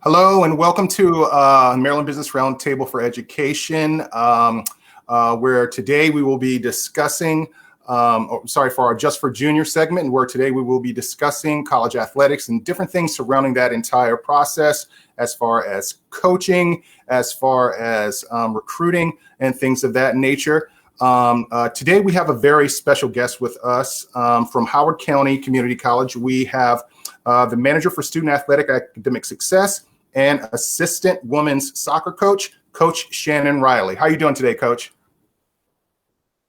Hello and welcome to Maryland Business Roundtable for Education, where today we will be discussing, for our Just for Junior segment, where today we will be discussing college athletics and different things surrounding that entire process, as far as coaching, as far as recruiting and things of that nature. Today we have a very special guest with us from Howard County Community College. We have the manager for student athletic academic success and assistant women's soccer coach, Coach Shannon Riley. How are you doing today, Coach?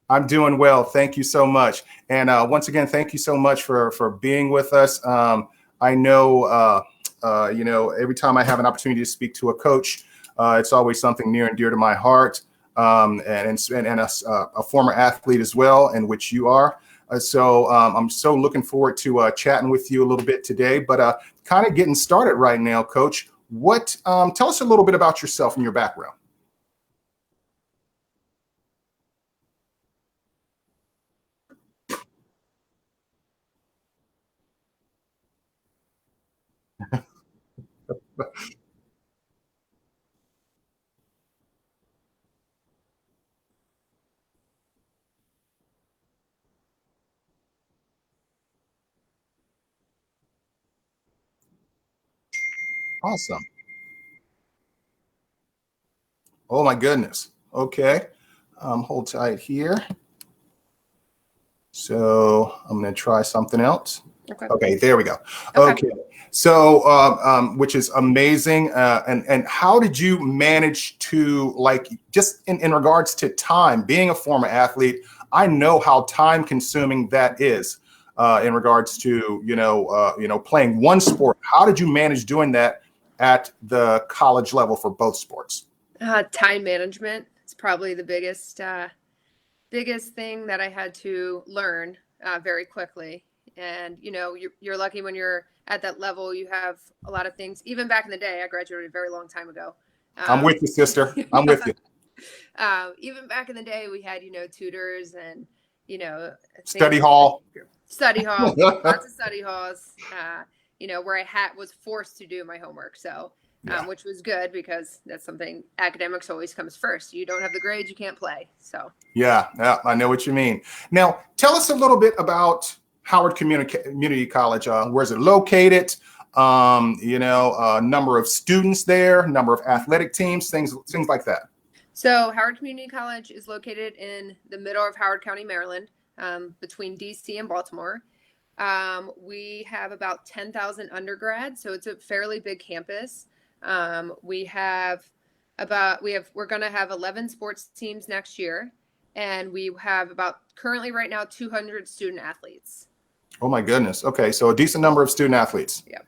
I'm doing well. Thank you so much. And once again, thank you so much for being with us. I know, every time I have an opportunity to speak to a coach, it's always something near and dear to my heart, and a former athlete as well, in which you are. So I'm so looking forward to chatting with you a little bit today, but kind of getting started right now, Coach. Tell us a little bit about yourself and your background. Awesome. Oh my goodness. Okay. Hold tight here. So I'm going to try something else. Okay, there we go. Okay. So, which is amazing. And how did you manage to, like, just in regards to time, being a former athlete, I know how time consuming that is in regards to, playing one sport. How did you manage doing that at the college level for both sports? Time management is probably the biggest thing that I had to learn very quickly. And, you're lucky when you're at that level. You have a lot of things. Even back in the day, I graduated a very long time ago. I'm with you, sister. I'm with you. Even back in the day, we had, tutors and, Study hall. Lots of study halls, where I was forced to do my homework. So, which was good because that's something, academics always comes first. You don't have the grades, you can't play. So yeah, I know what you mean. Now, tell us a little bit about Howard Community College. Where's it located? Number of students there, number of athletic teams, things like that. So Howard Community College is located in the middle of Howard County, Maryland, between DC and Baltimore. We have about 10,000 undergrads, so it's a fairly big campus. We're going to have 11 sports teams next year, and we have currently right now 200 student athletes. Oh my goodness. Okay. So a decent number of student athletes. Yeah.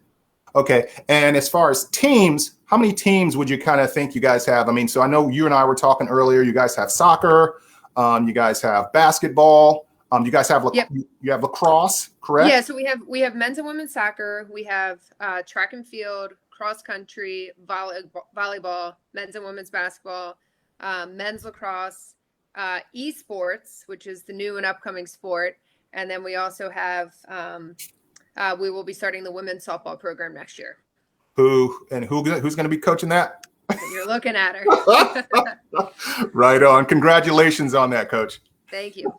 Okay. And as far as teams, how many teams would you kind of think you guys have? I mean, so I know you and I were talking earlier, you guys have soccer, you guys have basketball, you guys have, you have lacrosse, correct? Yeah. So we have men's and women's soccer. We have track and field, cross country, volleyball, men's and women's basketball, men's lacrosse, esports, which is the new and upcoming sport. And then we also have, we will be starting the women's softball program next year. Who's going to be coaching that? You're looking at her. Right on. Congratulations on that, Coach. Thank you.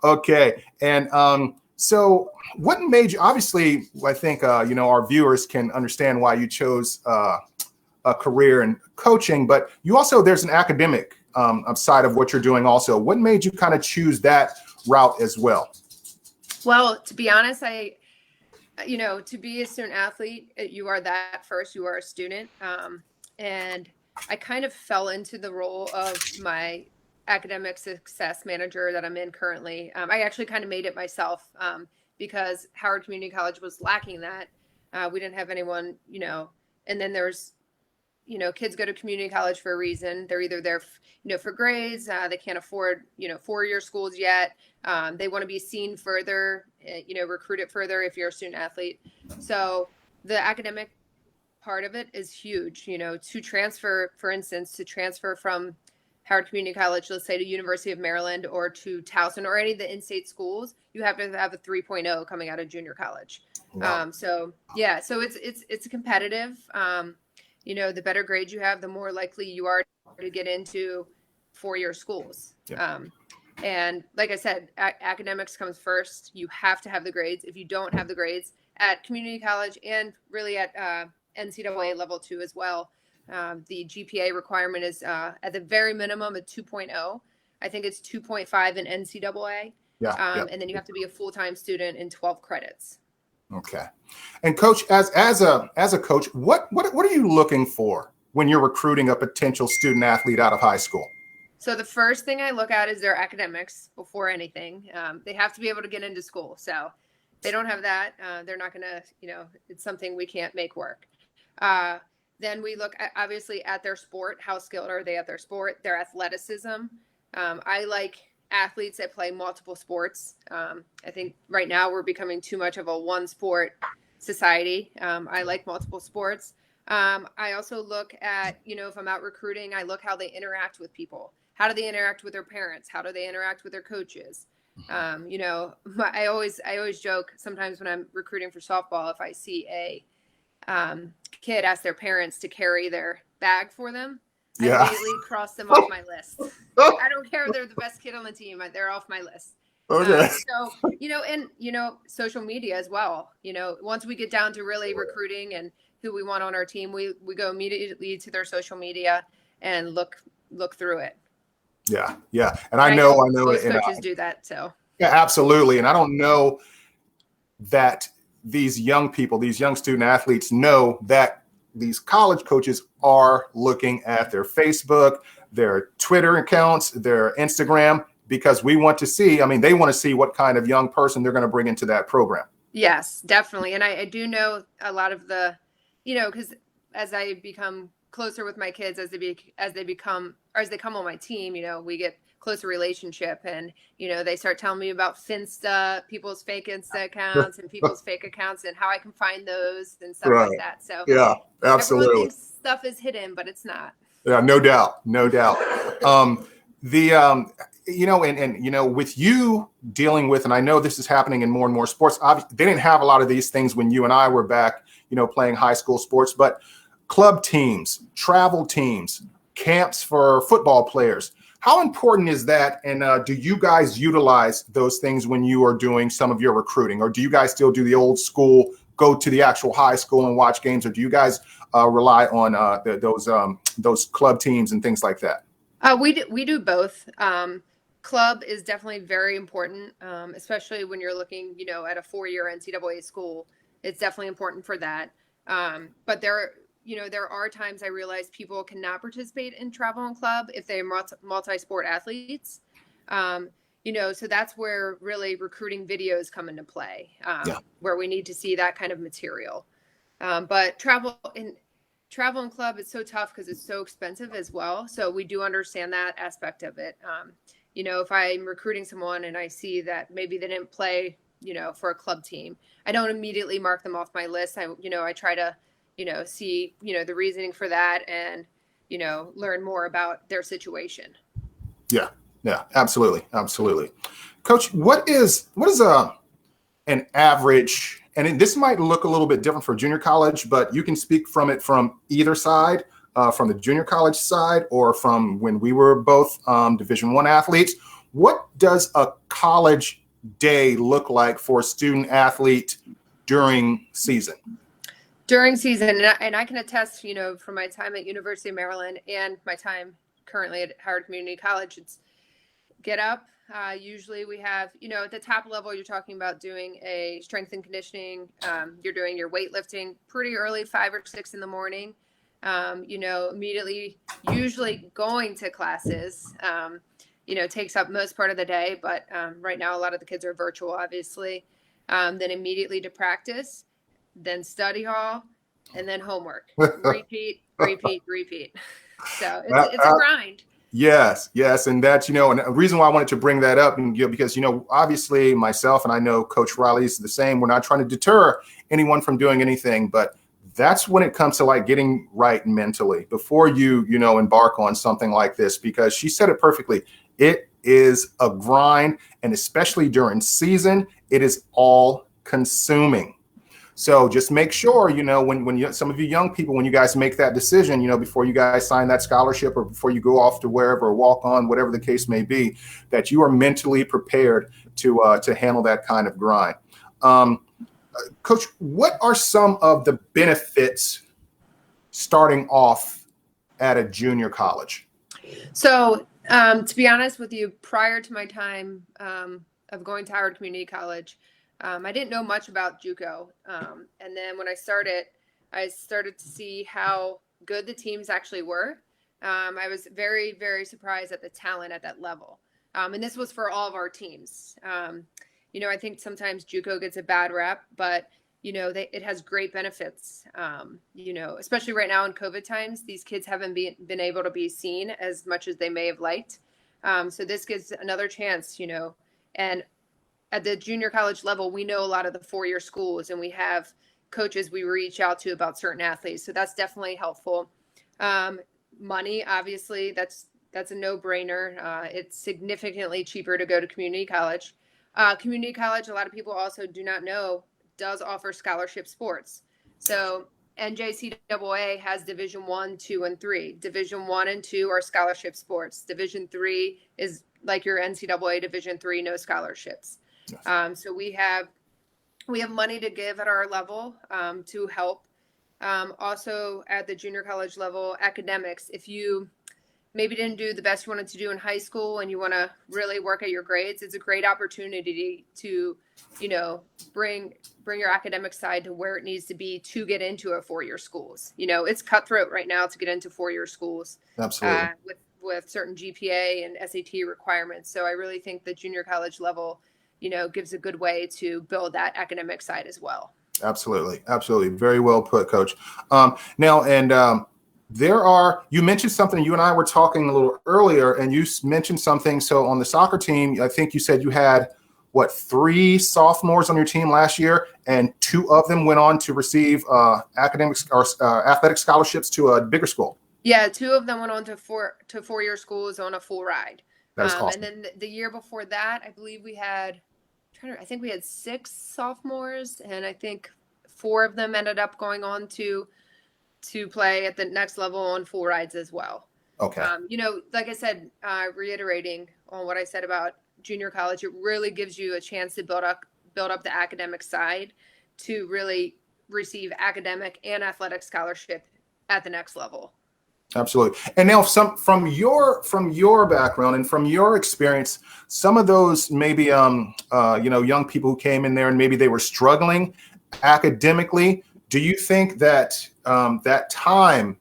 Okay. And so what made you, obviously, I think, our viewers can understand why you chose a career in coaching, but you also, there's an academic side of what you're doing also. What made you kind of choose that route as well? Well, to be honest, to be a student athlete, you are that first, you are a student. And I kind of fell into the role of my academic success manager that I'm in currently. I actually kind of made it myself because Howard Community College was lacking that. We didn't have anyone, and then there's, kids go to community college for a reason. They're either there, for grades. They can't afford, 4-year schools yet. They want to be seen further, recruited further if you're a student athlete. So the academic part of it is huge, to transfer, for instance, from Howard Community College, let's say to University of Maryland or to Towson or any of the in-state schools, you have to have a 3.0 coming out of junior college. Wow. So it's competitive. the better grades you have, the more likely you are to get into four-year schools. Yeah. And like I said, academics comes first. You have to have the grades. If you don't have the grades at community college and really at NCAA level 2 as well, the GPA requirement is at the very minimum a 2.0. I think it's 2.5 in NCAA. Yeah. And then you have to be a full-time student in 12 credits. Okay. And coach, as a coach, what are you looking for when you're recruiting a potential student athlete out of high school? So the first thing I look at is their academics before anything. They have to be able to get into school. So if they don't have that, they're not going to, it's something we can't make work. Then we look obviously at their sport. How skilled are they at their sport? Their athleticism. I like athletes that play multiple sports. I think right now we're becoming too much of a one sport society. I like multiple sports. I also look at, if I'm out recruiting, I look how they interact with people. How do they interact with their parents? How do they interact with their coaches? I always joke sometimes when I'm recruiting for softball, if I see a kid ask their parents to carry their bag for them, I immediately cross them off my list. I don't care if they're the best kid on the team; they're off my list. Okay. Social media as well. Once we get down to really recruiting and who we want on our team, we go immediately to their social media and look through it. Yeah. And I know most coaches do that. So yeah, absolutely. And I don't know that these young people, these young student athletes know that these college coaches are looking at their Facebook, their Twitter accounts, their Instagram, because we want to see, they want to see what kind of young person they're going to bring into that program. Yes, definitely. And I do know a lot of the, because as I become closer with my kids, as they come on my team, we get closer relationship, and they start telling me about Finsta, people's fake Insta accounts and people's fake accounts and how I can find those and stuff like that. So yeah, absolutely. Everyone thinks stuff is hidden, but it's not. Yeah, no doubt. With you dealing with, and I know this is happening in more and more sports, obviously they didn't have a lot of these things when you and I were back, playing high school sports, but club teams, travel teams, camps for football players. How important is that? And do you guys utilize those things when you are doing some of your recruiting, or do you guys still do the old school, go to the actual high school and watch games, or do you guys rely on those club teams and things like that? We do both. Club is definitely very important, especially when you're looking, at a 4-year NCAA school. It's definitely important for that. But there are times I realize people cannot participate in travel and club if they're multi-sport athletes. So that's where really recruiting videos come into play, where we need to see that kind of material. But travel and club is so tough because it's so expensive as well. So we do understand that aspect of it. If I'm recruiting someone and I see that maybe they didn't play, for a club team, I don't immediately mark them off my list. I try to, see, the reasoning for that and, learn more about their situation. Yeah, absolutely. Coach, what is an average, and this might look a little bit different for junior college, but you can speak from it from either side, from the junior college side or from when we were both Division I athletes. What does a college day look like for a student athlete during season? During season, and I can attest, from my time at University of Maryland and my time currently at Howard Community College, it's get up. Usually we have, at the top level, you're talking about doing a strength and conditioning. You're doing your weightlifting pretty early, 5 or 6 in the morning. Immediately, usually going to classes, takes up most part of the day. But right now, a lot of the kids are virtual, obviously. Then immediately to practice, then study hall, and then homework. Repeat. So it's a grind. Yes. And that's, and a reason why I wanted to bring that up, and because, obviously myself and I know Coach Riley is the same. We're not trying to deter anyone from doing anything, but that's when it comes to like getting right mentally before you embark on something like this, because she said it perfectly. It is a grind, and especially during season, it is all consuming. So just make sure, when some of you young people, when you guys make that decision, before you guys sign that scholarship or before you go off to wherever, or walk on, whatever the case may be, that you are mentally prepared to handle that kind of grind. Coach, what are some of the benefits starting off at a junior college? So, to be honest with you, prior to my time of going to Howard Community College, I didn't know much about JUCO. And then when I started to see how good the teams actually were. I was very, very surprised at the talent at that level. And this was for all of our teams. I think sometimes JUCO gets a bad rap, but it has great benefits. Especially right now in COVID times, these kids haven't been able to be seen as much as they may have liked. So this gives another chance, and at the junior college level, we know a lot of the four-year schools, and we have coaches we reach out to about certain athletes. So that's definitely helpful. Money, obviously, that's a no-brainer. It's significantly cheaper to go to community college. Community college, a lot of people also do not know, does offer scholarship sports. So NJCAA has Division I, II, and III. Division I and II are scholarship sports. Division III is like your NCAA Division III, no scholarships. Yes. So we have money to give at our level to help. Also at the junior college level, academics, if you maybe didn't do the best you wanted to do in high school and you want to really work at your grades, it's a great opportunity to, bring your academic side to where it needs to be to get into a four-year schools. It's cutthroat right now to get into four-year schools. Absolutely. With certain GPA and SAT requirements. So I really think the junior college level, gives a good way to build that academic side as well. Absolutely. Absolutely. Very well put, Coach. You mentioned something, you and I were talking a little earlier, and you mentioned something. So on the soccer team, I think you said you had, 3 sophomores on your team last year, and 2 of them went on to receive academics or athletic scholarships to a bigger school. Yeah, 2 of them went on to four-year schools on a full ride. That's awesome. And then the year before that, I believe we had 6 sophomores, and I think 4 of them ended up going on to play at the next level on full rides as well. Okay. Like I said, reiterating on what I said about junior college, it really gives you a chance to build up the academic side to really receive academic and athletic scholarship at the next level. Absolutely. And now from your background and from your experience, some of those maybe young people who came in there and maybe they were struggling academically, do you think that that time,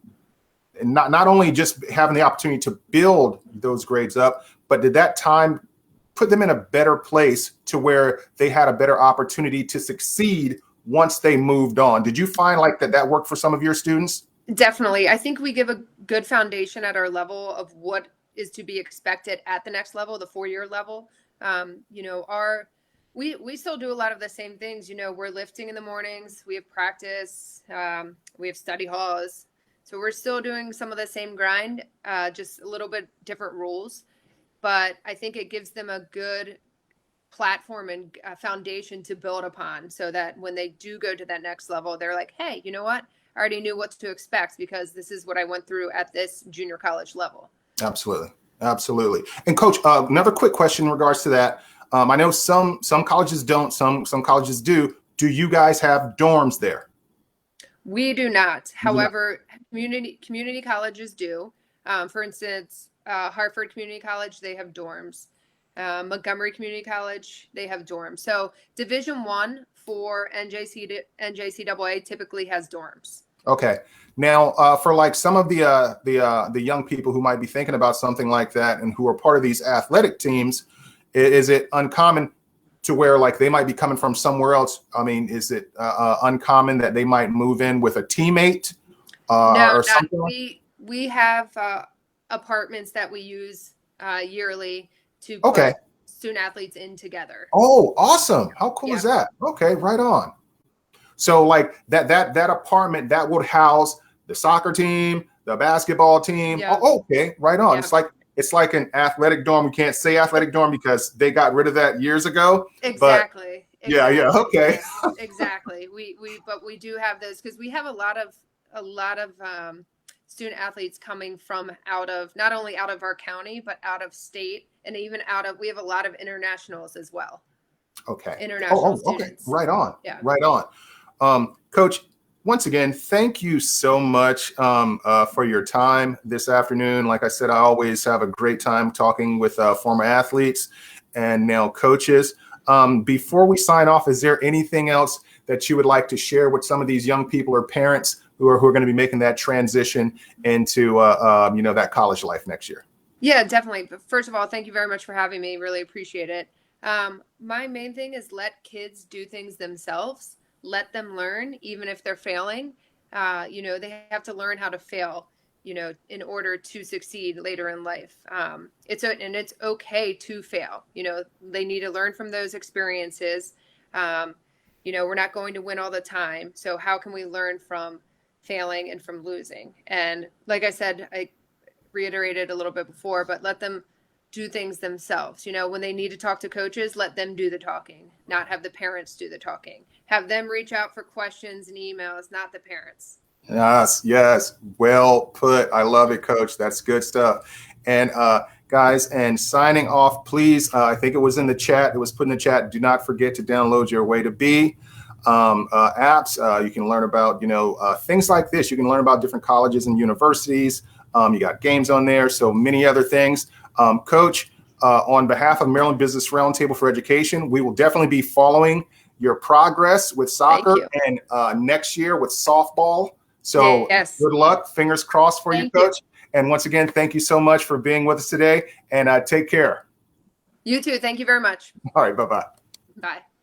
and not only just having the opportunity to build those grades up, but did that time put them in a better place to where they had a better opportunity to succeed once they moved on? Did you find like that worked for some of your students? Definitely. I think we give a good foundation at our level of what is to be expected at the next level, the four-year level. We still do a lot of the same things. We're lifting in the mornings. We have practice. We have study halls. So we're still doing some of the same grind, just a little bit different rules. But I think it gives them a good platform and foundation to build upon so that when they do go to that next level, they're like, hey, you know what? I already knew what to expect because this is what I went through at this junior college level. Absolutely. Absolutely. And Coach, another quick question in regards to that. I know some colleges don't, some colleges do. Do you guys have dorms there? We do not. However, community colleges do. For instance, Hartford Community College, they have dorms. Montgomery Community College, they have dorms. So Division I for NJCAA typically has dorms. Okay. Now, for like some of the young people who might be thinking about something like that and who are part of these athletic teams, is it uncommon to where like they might be coming from somewhere else? I mean, is it uncommon that they might move in with a teammate? No, we have apartments that we use yearly to put student athletes in together. Oh, awesome. How cool is that? Okay, right on. So like that apartment that would house the soccer team, the basketball team. Yeah. Oh, okay, right on. Yeah. It's like an athletic dorm. We can't say athletic dorm because they got rid of that years ago. Exactly. Yeah, yeah, okay. Yeah, exactly. But we do have those because we have a lot of student athletes coming from out of not only out of our county but out of state and even out of we have a lot of internationals as well. Okay. International Okay. students. Right on. Yeah. Right on. Coach, once again, thank you so much for your time this afternoon. Like I said, I always have a great time talking with former athletes and now coaches. Before we sign off, is there anything else that you would like to share with some of these young people or parents who are going to be making that transition into that college life next year? Yeah, definitely. But first of all, thank you very much for having me. Really appreciate it. My main thing is let kids do things themselves. Let them learn, even if they're failing. They have to learn how to fail, in order to succeed later in life. It's okay to fail. They need to learn from those experiences. We're not going to win all the time. So how can we learn from failing and from losing? And like I said, I reiterated a little bit before, but let them do things themselves. When they need to talk to coaches, let them do the talking, not have the parents do the talking. Have them reach out for questions and emails, not the parents. Yes. Well put. I love it, Coach. That's good stuff. And guys, and signing off, please, I think it was in the chat. It was put in the chat. Do not forget to download your Way to Be apps. You can learn about, things like this. You can learn about different colleges and universities. You got games on there, so many other things. Coach, on behalf of Maryland Business Roundtable for Education, we will definitely be following your progress with soccer and next year with softball. So yes. Good luck. Fingers crossed for you, Coach. And once again, thank you so much for being with us today, and take care. You too. Thank you very much. All right. Bye-bye. Bye.